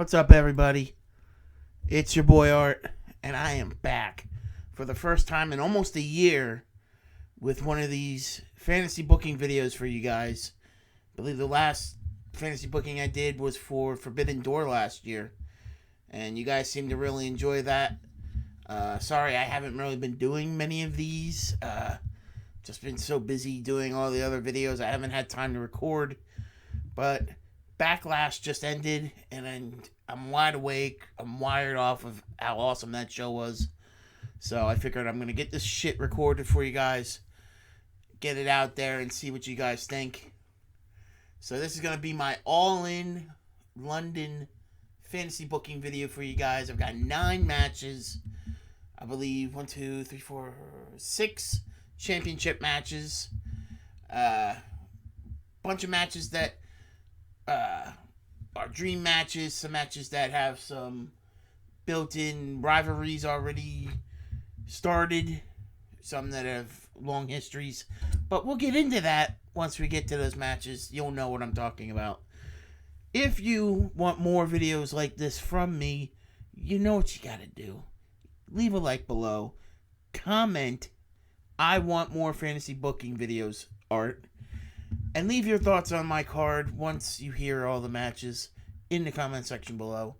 What's up, everybody? It's your boy Art, and I am back for the first time in almost a year with one of these fantasy booking videos for you guys. I believe the last fantasy booking I did was for Forbidden Door last year, and you guys seem to really enjoy that. Sorry, I haven't really been doing many of these. Just been so busy doing all the other videos, I haven't had time to record. But Backlash just ended, and I'm wide awake. I'm wired off of how awesome that show was. So I figured I'm going to get this shit recorded for you guys, get it out there, and see what you guys think. So this is going to be my all-in London fantasy booking video for you guys. I've got 9 matches. I believe 6 championship matches. Bunch of matches that are dream matches, some matches that have some built-in rivalries already started, some that have long histories, but we'll get into that once we get to those matches. You'll know what I'm talking about. If you want more videos like this from me, you know what you gotta do. Leave a like below, comment, I want more fantasy booking videos, Art. And leave your thoughts on my card once you hear all the matches in the comment section below.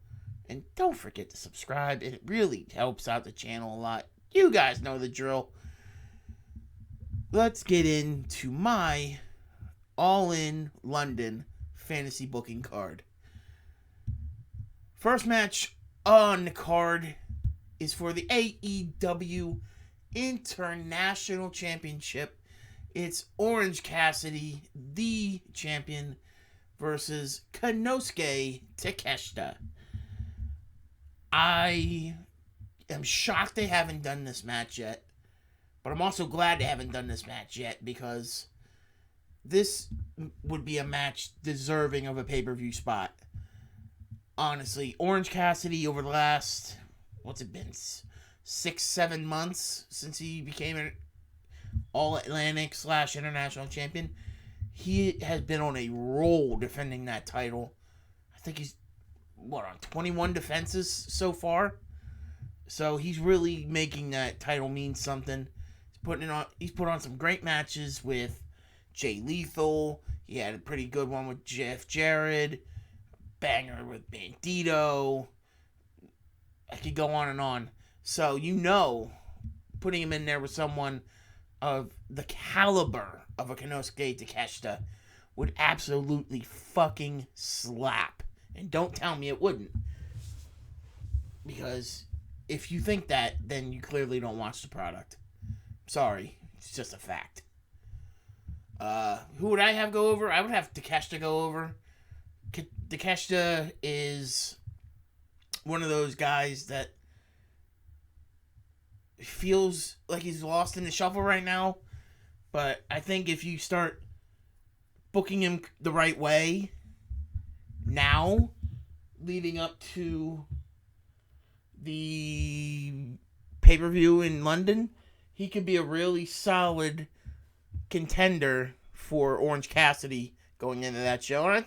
And don't forget to subscribe. It really helps out the channel a lot. You guys know the drill. Let's get into my all-in London fantasy booking card. First match on the card is for the AEW International Championship. It's Orange Cassidy, the champion, versus Konosuke Takeshita. I am shocked they haven't done this match yet, but I'm also glad they haven't done this match yet because this would be a match deserving of a pay-per-view spot. Honestly, Orange Cassidy over the last, what's it been, 6-7 months since he became an All-Atlantic / International Champion. He has been on a roll defending that title. I think he's, on 21 defenses so far? So he's really making that title mean something. He's put on some great matches with Jay Lethal. He had a pretty good one with Jeff Jarrett. Banger with Bandito. I could go on and on. So, putting him in there with someone of the caliber of a Konosuke Takeshita would absolutely fucking slap. And don't tell me it wouldn't. Because if you think that, then you clearly don't watch the product. Sorry. It's just a fact. Who would I have go over? I would have Takeshita go over. Takeshita is one of those guys that feels like he's lost in the shuffle right now, but I think if you start booking him the right way now, leading up to the pay-per-view in London, he could be a really solid contender for Orange Cassidy going into that show. And I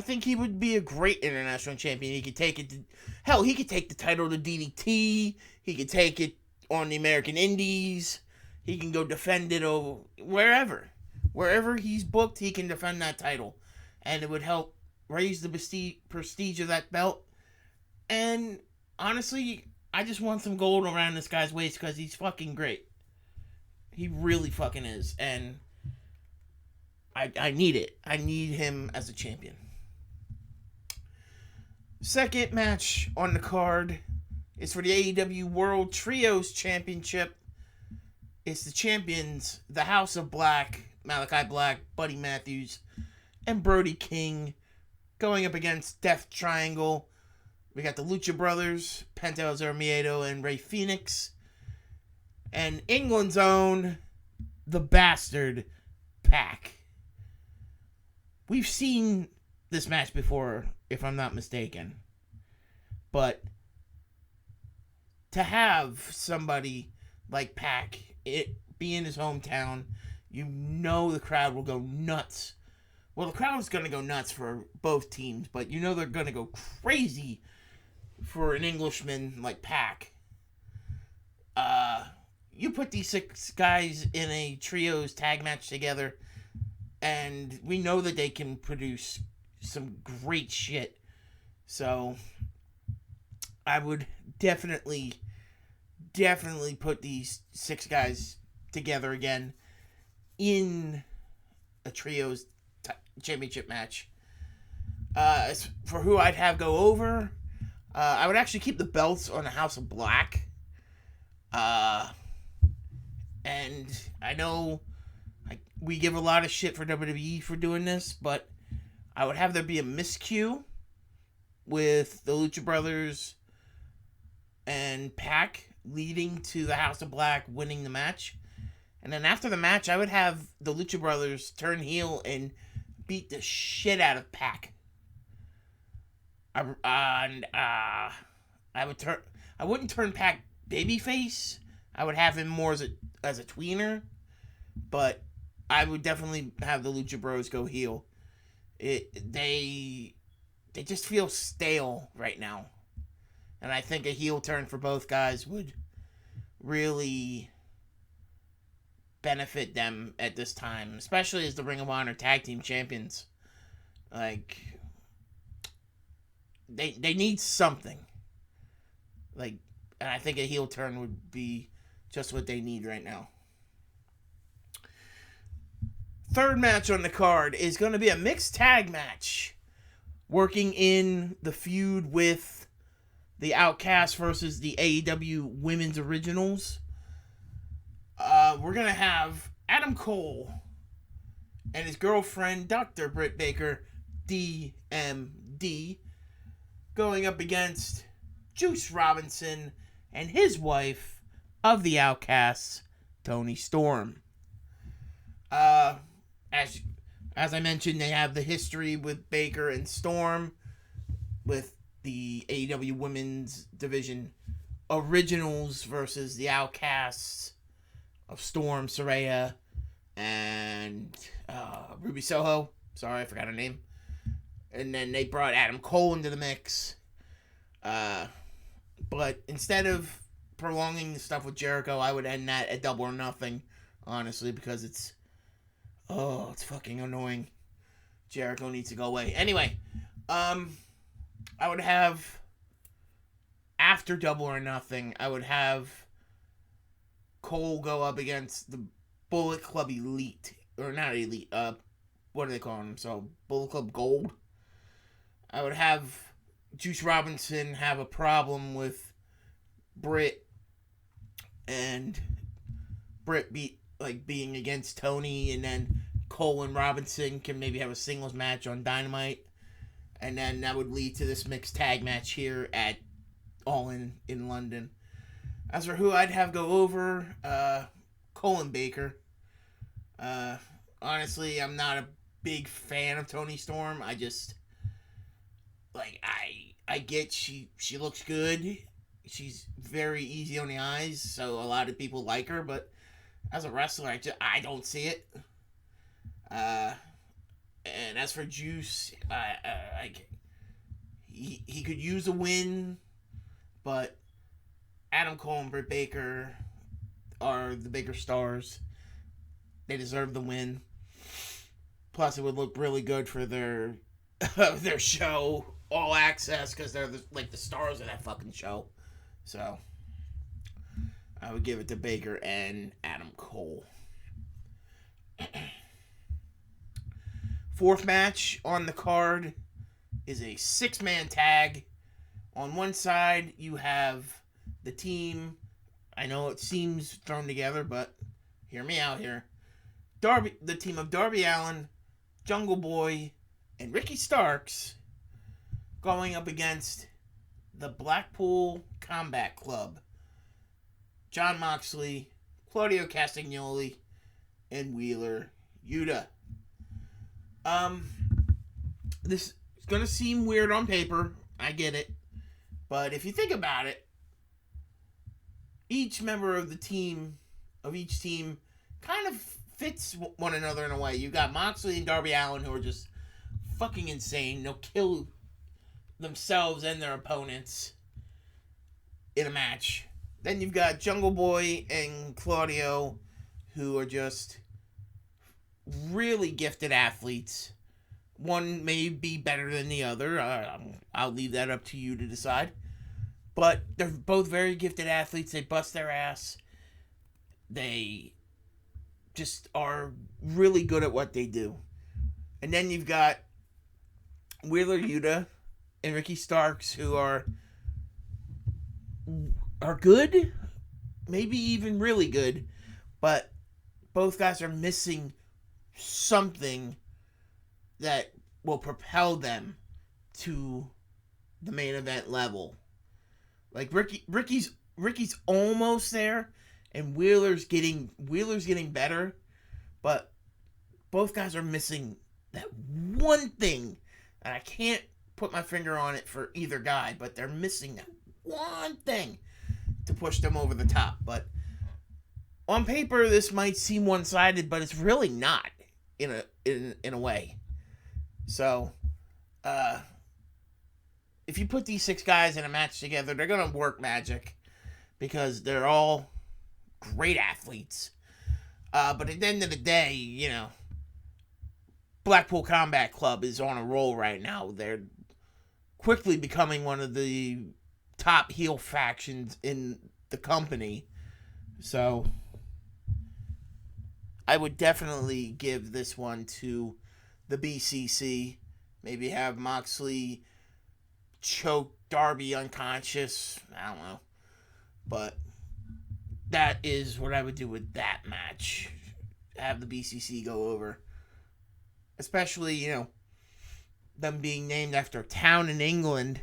think he would be a great international champion. He could take it to, hell, he could take the title to DDT. He could take it on the American Indies. He can go defend it over wherever. Wherever he's booked, he can defend that title. And it would help raise the prestige of that belt. And honestly, I just want some gold around this guy's waist because he's fucking great. He really fucking is. And I need it. I need him as a champion. Second match on the card is for the AEW World Trios Championship. It's the champions, the House of Black, Malachi Black, Buddy Matthews, and Brody King, going up against Death Triangle. We got the Lucha Brothers, Penta El Zero Miedo, and Rey Fenix. And England's own, the Bastard Pack. We've seen this match before, if I'm not mistaken. But to have somebody like Pac be in his hometown, the crowd will go nuts Well, the crowd's going to go nuts for both teams, but you know they're going to go crazy for an Englishman like Pac. You put these 6 guys in a trios tag match together, and we know that they can produce some great shit. So I would definitely put these 6 guys together again in a trios championship match. As for who I'd have go over, I would actually keep the belts on the House of Black. And I know we give a lot of shit for WWE for doing this, but I would have there be a miscue with the Lucha Brothers and Pac leading to the House of Black winning the match. And then after the match, I would have the Lucha Brothers turn heel and beat the shit out of Pac. I wouldn't turn Pac babyface. I would have him more as a tweener, but I would definitely have the Lucha Bros go heel. They just feel stale right now, and I think a heel turn for both guys would really benefit them at this time, especially as the Ring of Honor Tag Team Champions. Like, they need something. Like, and I think a heel turn would be just what they need right now. Third match on the card is going to be a mixed tag match, working in the feud with the Outcasts versus the AEW Women's Originals. We're going to have Adam Cole and his girlfriend, Dr. Britt Baker, DMD, going up against Juice Robinson and his wife of the Outcasts, Toni Storm. As I mentioned, they have the history with Baker and Storm, with the AEW Women's Division Originals versus the Outcasts of Storm, Saraya, and Ruby Soho. Sorry, I forgot her name. And then they brought Adam Cole into the mix. But instead of prolonging the stuff with Jericho, I would end that at Double or Nothing, honestly, because it's fucking annoying. Jericho needs to go away. Anyway, I would have, after Double or Nothing, I would have Cole go up against the Bullet Club Elite. Or not Elite, what do they call them? So, Bullet Club Gold. I would have Juice Robinson have a problem with Britt, and Britt being against Tony, and then Cole and Robinson can maybe have a singles match on Dynamite, and then that would lead to this mixed tag match here at All In London. As for who I'd have go over, Cole and Baker. Honestly, I'm not a big fan of Toni Storm. I just, I get she looks good. She's very easy on the eyes, so a lot of people like her, but as a wrestler, I don't see it. And as for Juice, he could use a win, but Adam Cole and Britt Baker are the bigger stars. They deserve the win. Plus, it would look really good for their show, All Access, because they're the stars of that fucking show. So, I would give it to Baker and Adam Cole. Fourth match on the card is a 6-man tag. On one side, you have the team. I know it seems thrown together, but hear me out here. The team of Darby Allin, Jungle Boy, and Ricky Starks going up against the Blackpool Combat Club. Jon Moxley, Claudio Castagnoli, and Wheeler Yuta. This is going to seem weird on paper. I get it. But if you think about it, each member of each team kind of fits one another in a way. You got Moxley and Darby Allin who are just fucking insane. They'll kill themselves and their opponents in a match. Then you've got Jungle Boy and Claudio who are just really gifted athletes. One may be better than the other. I'll leave that up to you to decide. But they're both very gifted athletes. They bust their ass. They just are really good at what they do. And then you've got Wheeler Yuta and Ricky Starks who are good. Maybe even really good. But both guys are missing something that will propel them to the main event level. Like Ricky's almost there, and Wheeler's getting better, but both guys are missing that one thing, and I can't put my finger on it for either guy, but they're missing that one thing to push them over the top. But on paper, this might seem one-sided, but it's really not in a way. So, if you put these 6 guys in a match together, they're going to work magic because they're all great athletes. But at the end of the day, you know, Blackpool Combat Club is on a roll right now. They're quickly becoming one of the top heel factions in the company. So, I would definitely give this one to the BCC. Maybe have Moxley choke Darby unconscious. I don't know. But that is what I would do with that match. Have the BCC go over. Especially, you know, them being named after a town in England.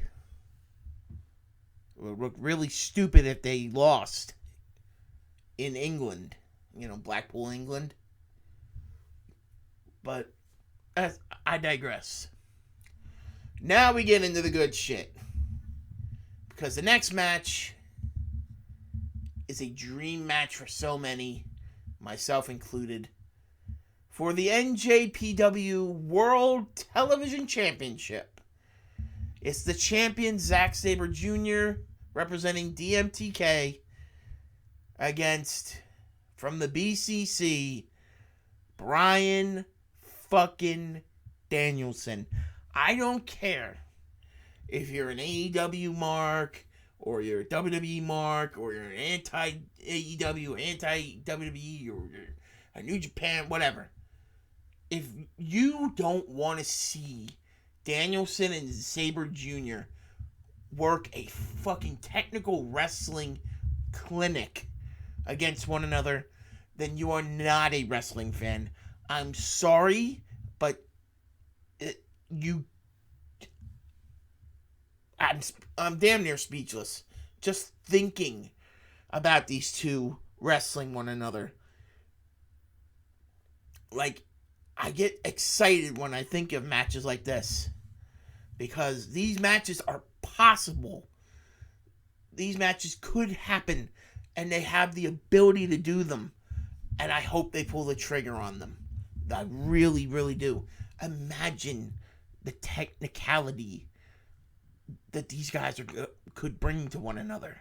It would look really stupid if they lost in England. You know, Blackpool, England. But I digress. Now we get into the good shit. Because the next match is a dream match for so many, myself included, for the NJPW World Television Championship. It's the champion Zack Sabre Jr. representing DMTK against, from the BCC, Bryan fucking Danielson. I don't care if you're an AEW mark, or you're a WWE mark, or you're an anti-AEW, anti-WWE, or you're a New Japan, whatever. If you don't want to see Danielson and Sabre Jr. work a fucking technical wrestling clinic against one another, then you are not a wrestling fan. I'm sorry, but I'm damn near speechless just thinking about these two wrestling one another. Like, I get excited when I think of matches like this because these matches are possible. These matches could happen, and they have the ability to do them, and I hope they pull the trigger on them. I really, really do. Imagine the technicality that these guys could bring to one another.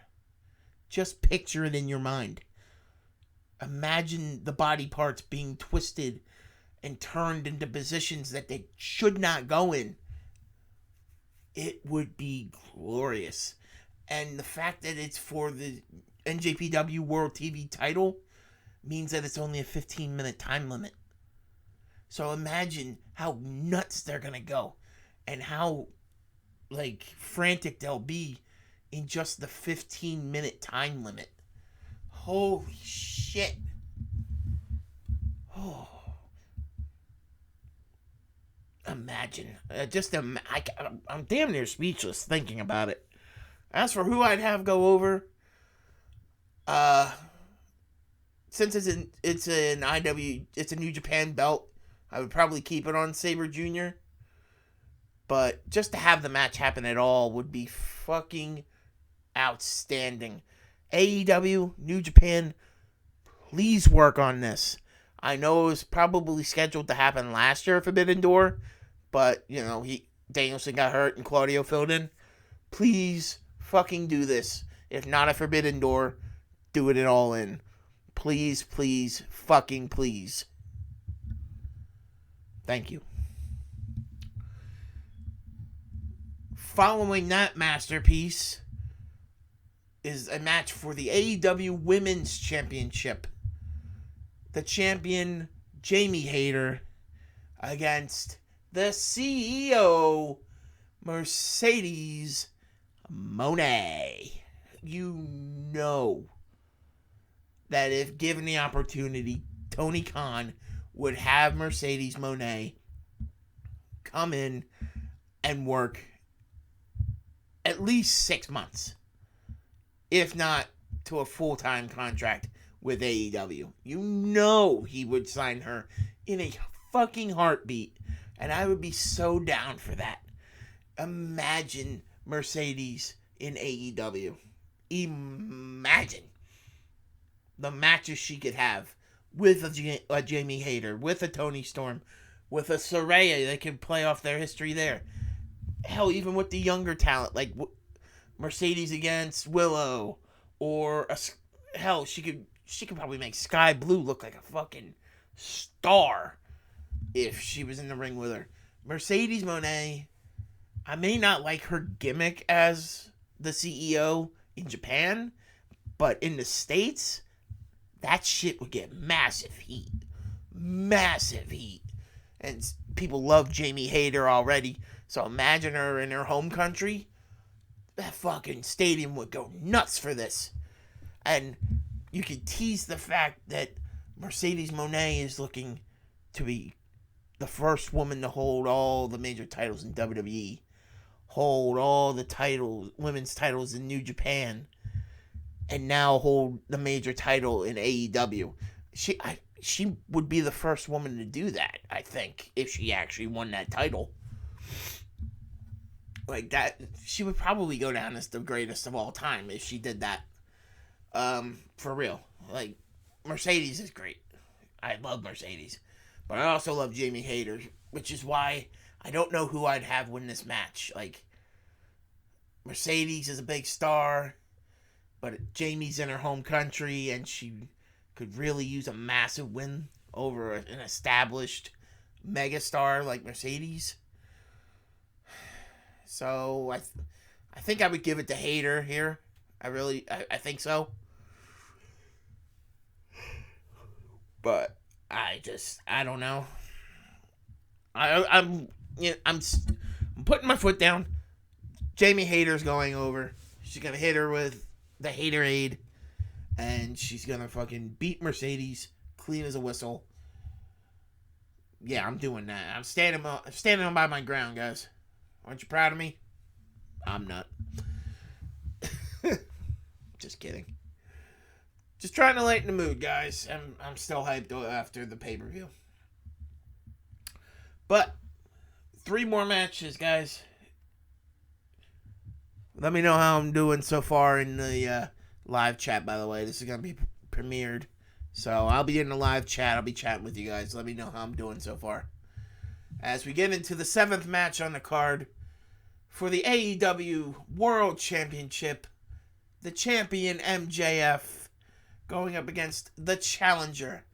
Just picture it in your mind. Imagine the body parts being twisted and turned into positions that they should not go in. It would be glorious. And the fact that it's for the NJPW World TV title means that it's only a 15-minute time limit. So imagine how nuts they're going to go and how, like, frantic they'll be in just the 15-minute time limit. Holy shit. Oh. Imagine. I'm damn near speechless thinking about it. As for who I'd have go over, since it's an IW, it's a New Japan belt, I would probably keep it on Sabre Jr. But just to have the match happen at all would be fucking outstanding. AEW, New Japan, please work on this. I know it was probably scheduled to happen last year at Forbidden Door, but, Danielson got hurt and Claudio filled in. Please fucking do this. If not a Forbidden Door, do it at All In. Please, please, fucking please. Thank you. Following that masterpiece is a match for the AEW Women's Championship. The champion, Jamie Hayter, against the CEO, Mercedes Moné. You know that if given the opportunity, Tony Khan would have Mercedes Moné come in and work at least 6 months, if not to a full-time contract with AEW. You know he would sign her in a fucking heartbeat, and I would be so down for that. Imagine Mercedes in AEW. Imagine the matches she could have with a Jamie Hayter, with a Toni Storm, with a Saraya. They can play off their history there. Hell, even with the younger talent, like Mercedes against Willow, or hell, she could probably make Sky Blue look like a fucking star if she was in the ring with her. Mercedes Moné, I may not like her gimmick as the CEO in Japan, but in the States, that shit would get massive heat. Massive heat. And people love Jamie Hayter already, so imagine her in her home country. That fucking stadium would go nuts for this. And you could tease the fact that Mercedes Moné is looking to be the first woman to hold all the major titles in WWE, hold all the titles, women's titles in New Japan, and now hold the major title in AEW. She would be the first woman to do that, I think, if she actually won that title. Like that, she would probably go down as the greatest of all time if she did that. For real. Like, Mercedes is great. I love Mercedes. But I also love Jamie Hayter, which is why I don't know who I'd have win this match. Like, Mercedes is a big star, but Jamie's in her home country, and she could really use a massive win over an established megastar like Mercedes. So I think I would give it to Hayter here. I think so. But I don't know. I'm putting my foot down. Jamie Hayter's going over. She's gonna hit her with the Haterade, and she's gonna fucking beat Mercedes clean as a whistle. Yeah, I'm doing that. I'm standing on by my ground, guys. Aren't you proud of me? I'm not. Just kidding. Just trying to lighten the mood, guys. I'm still hyped after the pay-per-view. But 3 more matches, guys. Let me know how I'm doing so far in the live chat, by the way. This is going to be premiered. So I'll be in the live chat. I'll be chatting with you guys. Let me know how I'm doing so far. As we get into the 7th match on the card for the AEW World Championship, the champion MJF going up against the challenger,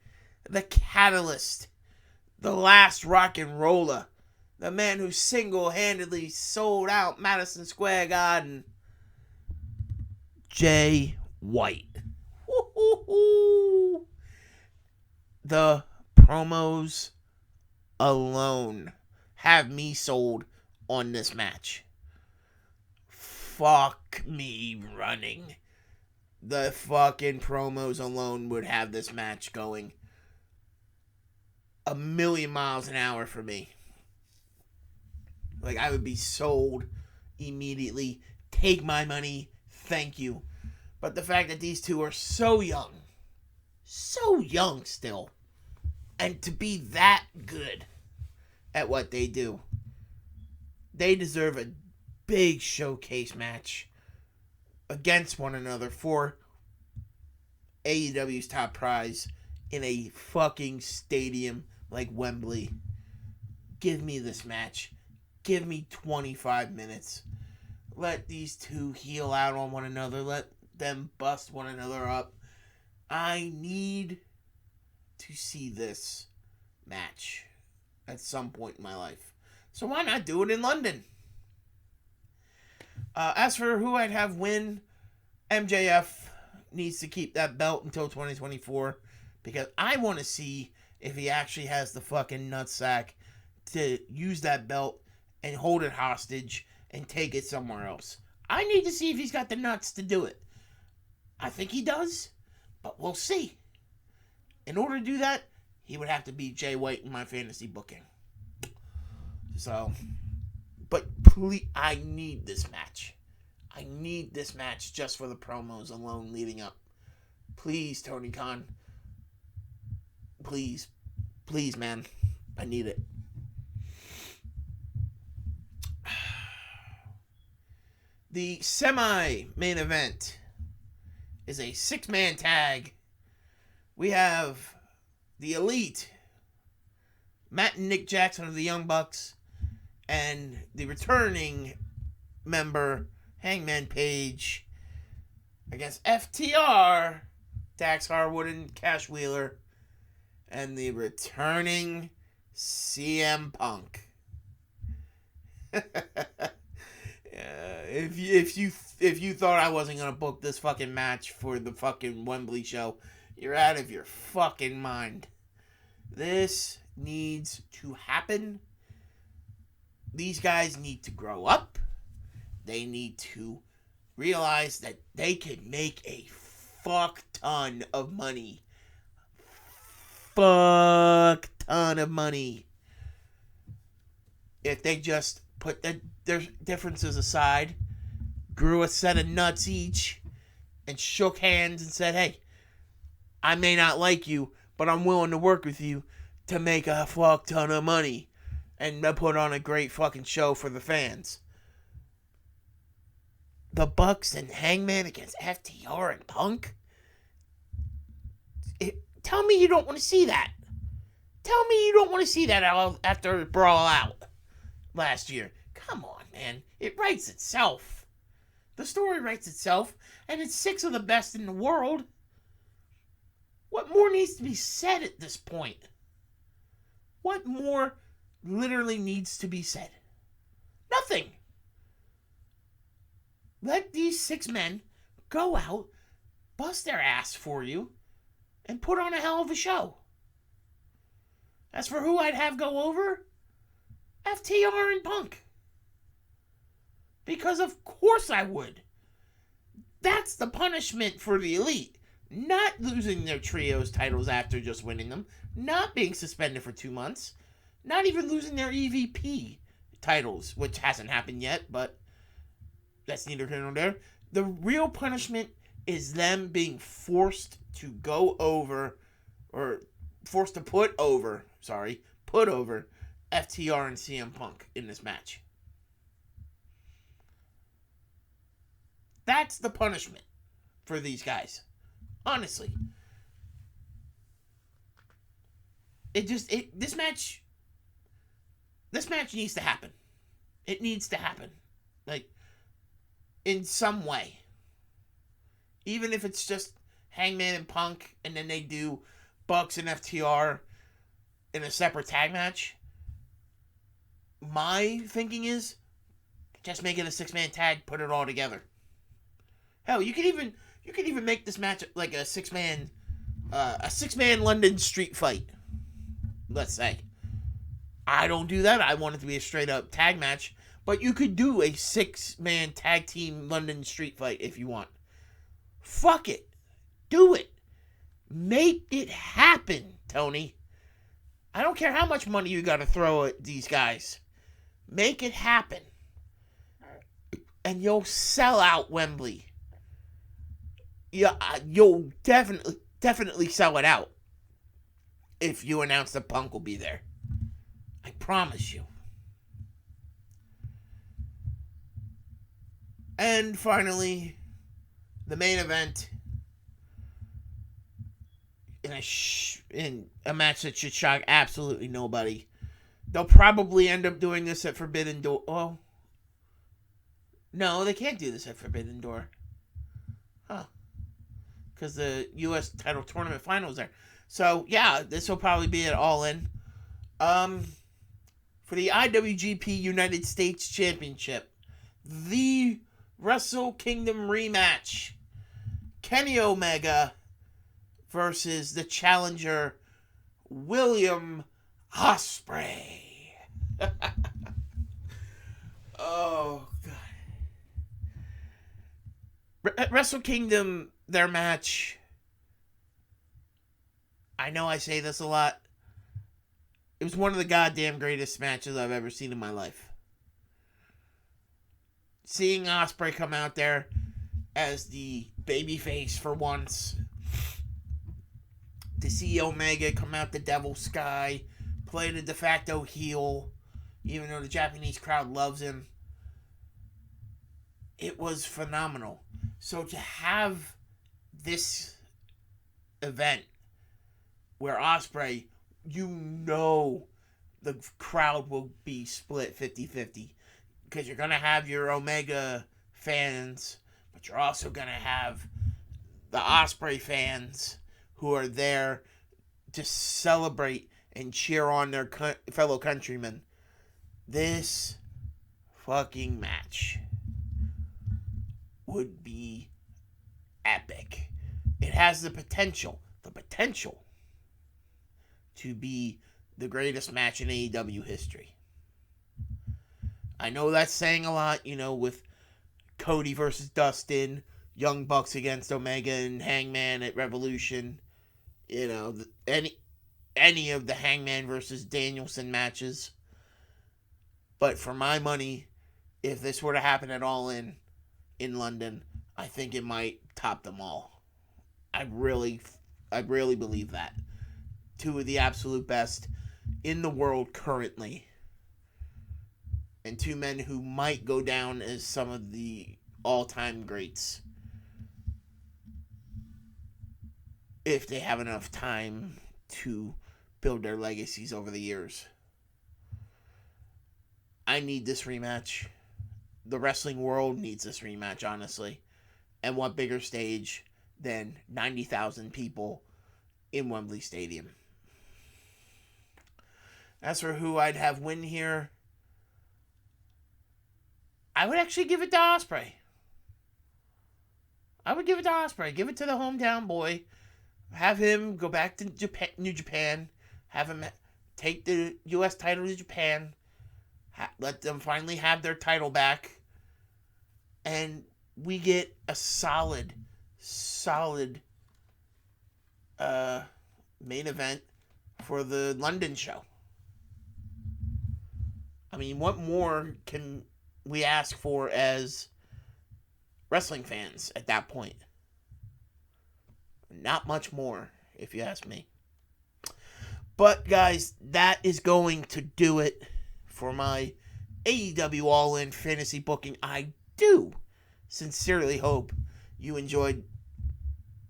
the catalyst, the last rock and roller, the man who single-handedly sold out Madison Square Garden, Jay White. Woo-hoo-hoo. The promos alone have me sold on this match. Fuck me running. The fucking promos alone would have this match going a million miles an hour for me. Like, I would be sold immediately. Take my money. Thank you. But the fact that these two are so young still, and to be that good at what they do, they deserve a big showcase match against one another for AEW's top prize in a fucking stadium like Wembley. Give me this match. Give me 25 minutes. Let these two heel out on one another. Let them bust one another up. I need to see this match at some point in my life. So why not do it in London? As for who I'd have win, MJF needs to keep that belt until 2024 because I want to see if he actually has the fucking nutsack to use that belt and hold it hostage and take it somewhere else. I need to see if he's got the nuts to do it. I think he does, but we'll see. In order to do that, he would have to beat Jay White in my fantasy booking. So, but please, I need this match. I need this match just for the promos alone leading up. Please, Tony Khan. Please. Please, man. I need it. The semi-main event is a 6-man tag. We have the Elite, Matt and Nick Jackson of the Young Bucks, and the returning member, Hangman Page, against FTR, Dax Harwood and Cash Wheeler, and the returning CM Punk. If you thought I wasn't gonna book this fucking match for the fucking Wembley show, you're out of your fucking mind. This needs to happen. These guys need to grow up. They need to realize that they can make a fuck ton of money. Fuck ton of money. If they just put their differences aside, grew a set of nuts each, and shook hands and said, hey, I may not like you, but I'm willing to work with you to make a fuck ton of money and put on a great fucking show for the fans. The Bucks and Hangman against FTR and Punk? Tell me you don't want to see that. Tell me you don't want to see that after Brawl Out last year. Come on, man. It writes itself. The story writes itself, and it's 6 of the best in the world. What more needs to be said at this point? What more literally needs to be said? Nothing. Let these 6 men go out, bust their ass for you, and put on a hell of a show. As for who I'd have go over, FTR and Punk. Because of course I would. That's the punishment for the Elite. Not losing their trios titles after just winning them. Not being suspended for 2 months. Not even losing their EVP titles, which hasn't happened yet, but that's neither here nor there. The real punishment is them being forced to go over, or forced to put over FTR and CM Punk in this match. That's the punishment for these guys. Honestly. This match needs to happen. It needs to happen. Like, in some way. Even if it's just Hangman and Punk, and then they do Bucks and FTR in a separate tag match. My thinking is, just make it a 6-man tag, put it all together. Hell, you could even make this match like a 6-man London street fight. Let's say. I don't do that. I want it to be a straight up tag match. But you could do a 6-man tag team London street fight if you want. Fuck it. Do it. Make it happen, Tony. I don't care how much money you gotta throw at these guys. Make it happen. And you'll sell out Wembley. Yeah, you'll definitely sell it out if you announce that Punk will be there. I promise you. And finally, the main event. in a match that should shock absolutely nobody. They'll probably end up doing this at Forbidden Door. Oh, no, they can't do this at Forbidden Door. Huh. Because the U.S. title tournament finals there. So, yeah, this will probably be at All In. For the IWGP United States Championship, the Wrestle Kingdom rematch. Kenny Omega versus the challenger, William Ospreay. Oh, God. Wrestle Kingdom, their match. I know I say this a lot. It was one of the goddamn greatest matches I've ever seen in my life. Seeing Ospreay come out there as the babyface for once. To see Omega come out the Devil's Sky, play the de facto heel, even though the Japanese crowd loves him. It was phenomenal. So to have this event where Ospreay, you know the crowd will be split 50-50. Because you're going to have your Omega fans, but you're also going to have the Ospreay fans who are there to celebrate and cheer on their fellow countrymen. This fucking match would be epic. It has the potential to be the greatest match in AEW history. I know that's saying a lot, with Cody versus Dustin, Young Bucks against Omega and Hangman at Revolution, any of the Hangman versus Danielson matches. But for my money, if this were to happen at All In London, I think it might top them all. I really believe that. Two of the absolute best in the world currently. And two men who might go down as some of the all-time greats. If they have enough time to build their legacies over the years. I need this rematch. The wrestling world needs this rematch, honestly. And what bigger stage than 90,000 people in Wembley Stadium. As for who I'd have win here, I would actually give it to Ospreay. Give it to the hometown boy. Have him go back to New Japan. Have him take the U.S. title to Japan. Let them finally have their title back. And we get a solid main event for the London show. I mean, what more can we ask for as wrestling fans at that point? Not much more, if you ask me. But, guys, that is going to do it for my AEW All In fantasy booking. I do sincerely hope you enjoyed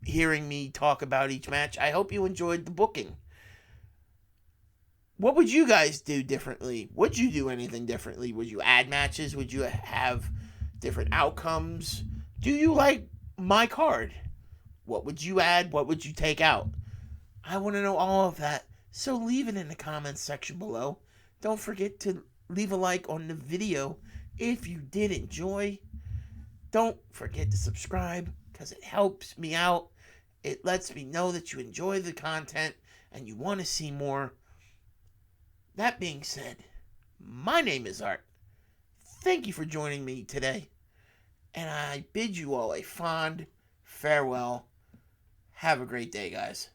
hearing me talk about each match. I hope you enjoyed the booking. What would you guys do differently? Would you do anything differently? Would you add matches? Would you have different outcomes? Do you like my card? What would you add? What would you take out? I want to know all of that. So leave it in the comments section below. Don't forget to leave a like on the video if you did enjoy. Don't forget to subscribe because it helps me out. It lets me know that you enjoy the content and you want to see more. That being said, my name is Art. Thank you for joining me today. And I bid you all a fond farewell. Have a great day, guys.